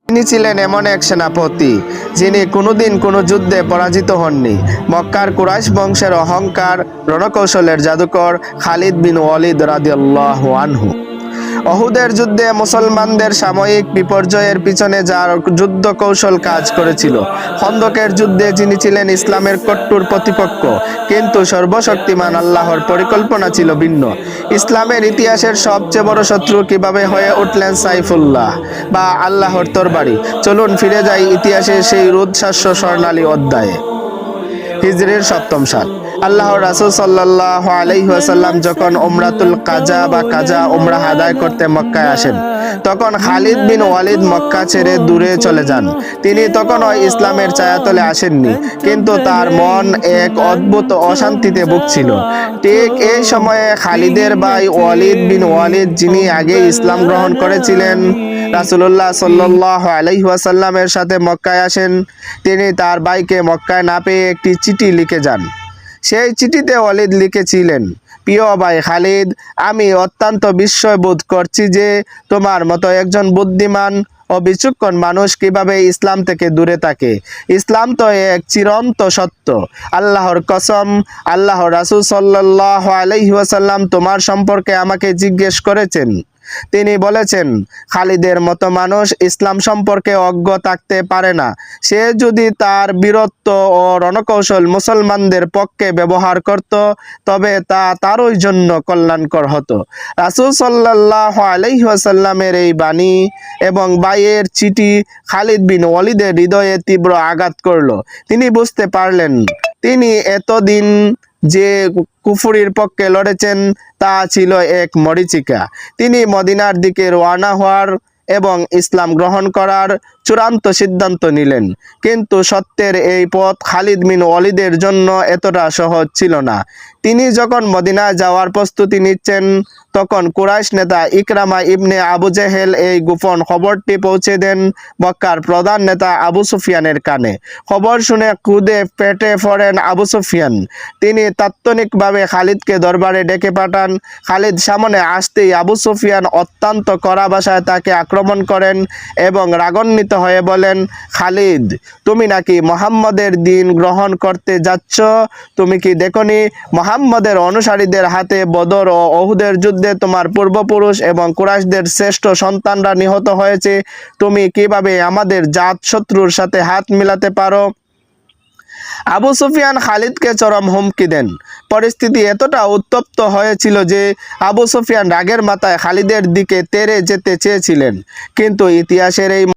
তিনি ছিলেন এমন এক সেনাপতি যিনি কোনোদিন কোনো যুদ্ধে পরাজিত হননি। মক্কার কুরাইশ বংশের অহংকার রণকৌশলের জাদুকর খালিদ বিন ওয়ালিদ রাদিয়াল্লাহু আনহু। অহুদের যুদ্ধে মুসলমানদের সাময়িক বিপর্যয়ের পিছনে যার যুদ্ধ কৌশল কাজ করেছিল। খন্দকের যুদ্ধে যিনি ছিলেন ইসলামের কট্টর প্রতিপক্ষ, কিন্তু সর্বশক্তিমান আল্লাহর পরিকল্পনা ছিল ভিন্ন। ইসলামের ইতিহাসের সবচেয়ে বড় শত্রু কিভাবে হয়ে উঠলেন সাইফুল্লাহ বা আল্লাহর তরবারি। চলুন ফিরে যাই ইতিহাসের সেই রুদ্রাস্য স্বর্ণালী অধ্যায়ে। হিজরির ৭ম সাল। আল্লাহর রাসূল সাল্লাল্লাহু আলাইহি ওয়াসাল্লাম যখন উমরাতুল কাজা বা কাজা উমরাহ আদায় করতে মক্কায় আসেন, তখন খালিদ বিন ওয়ালিদ মক্কা ছেড়ে দূরে চলে যান। তিনি তখনও ইসলামের ছায়াতলে আসেননি, কিন্তু তার মন এক অদ্ভুত অশান্তিতে ভুগছিল। ঠিক এই সময়ে খালিদের ভাই ওয়ালিদ বিন ওয়ালিদ, যিনি আগে ইসলাম গ্রহণ করেছিলেন, রাসূলুল্লাহ সাল্লাল্লাহু আলাইহি ওয়াসাল্লামের সাথে মক্কায় আসেন। তিনি তার ভাইকে মক্কায় না পেয়ে একটি চিঠি লিখে যান। সেই চিঠিতে ওয়ালিদ লিখেছিলেন, প্রিয় ভাই খালিদ, আমি অত্যন্ত বিস্ময় বোধ করছি যে তোমার মতো একজন বুদ্ধিমান ও বিচক্ষণ মানুষ কিভাবে ইসলাম থেকে দূরে থাকে। ইসলাম তো এক চিরন্ত সত্য। আল্লাহর কসম, আল্লাহর রাসূল সাল্লাল্লাহু আলাইহি ওয়াসাল্লাম তোমার সম্পর্কে আমাকে জিজ্ঞেস করেছেন। তিনি বলেছেন, খালিদের মতো মানুষ ইসলাম সম্পর্কে অজ্ঞ থাকতে পারে না। সে যদি তার বীরত্ব ও রণকৌশল মুসলমানদের পক্ষে ব্যবহার করত, তবে তা তারই জন্য কল্যাণকর হতো। রাসূল সাল্লাল্লাহু আলাইহি ওয়াসাল্লামের এই বাণী এবং ভাইয়ের চিঠি খালিদ বিন ওয়ালিদের হৃদয়ে তীব্র আঘাত করল। তিনি বুঝতে পারলেন, তিনি এতদিন যে কুফরির পক্ষে লড়েছেন তা ছিল এক মরীচিকা। তিনি মদিনার দিকে রওনা হওয়ার এবং ইসলাম গ্রহণ করার চূড়ান্ত সিদ্ধান্ত নিলেন। কিন্তু সত্যের এই পথ খালিদ বিন ওয়ালিদের জন্য এতটা সহজ ছিল না। তিনি যখন মদিনায় যাওয়ার প্রস্তুতি নিচ্ছেন, তখন কুরাইশ নেতা ইকরামা ইবনে আবু জেহেল এই গোপন খবরটি পৌঁছে দেন মক্কার প্রধান নেতা আবু সুফিয়ানের কানে। খবর শুনে ক্রোধে ফেটে পড়েন আবু সুফিয়ান। তিনি তাৎক্ষণিকভাবে খালিদকে দরবারে ডেকে পাঠান। খালিদ সামনে আসতেই আবু সুফিয়ান অত্যন্ত কড়া ভাষায় তাকে আক্রমণ করেন এবং রাগান্বিত হয়ে বলেন, খালিদ, তুমি নাকি মুহাম্মদের দিন গ্রহণ করতে যাচ্ছ? তুমি কি দেখনি মুহাম্মদের অনুসারীদের হাতে বদর ও উহুদের যুদ্ধে তোমার পূর্বপুরুষ এবং কুরাইশদের শ্রেষ্ঠ সন্তানরা নিহত হয়েছে? তুমি কিভাবে আমাদের জাত শত্রুর সাথে হাত মিলাতে পারো? আবু সুফিয়ান খালিদকে চরম হুমকি দেন। পরিস্থিতি এতটা উত্তপ্ত হয়েছিল যে আবু সুফিয়ান রাগের মাথায় খালিদের দিকে তেড়ে যেতে চেয়েছিলেন, কিন্তু ইতিহাসের এই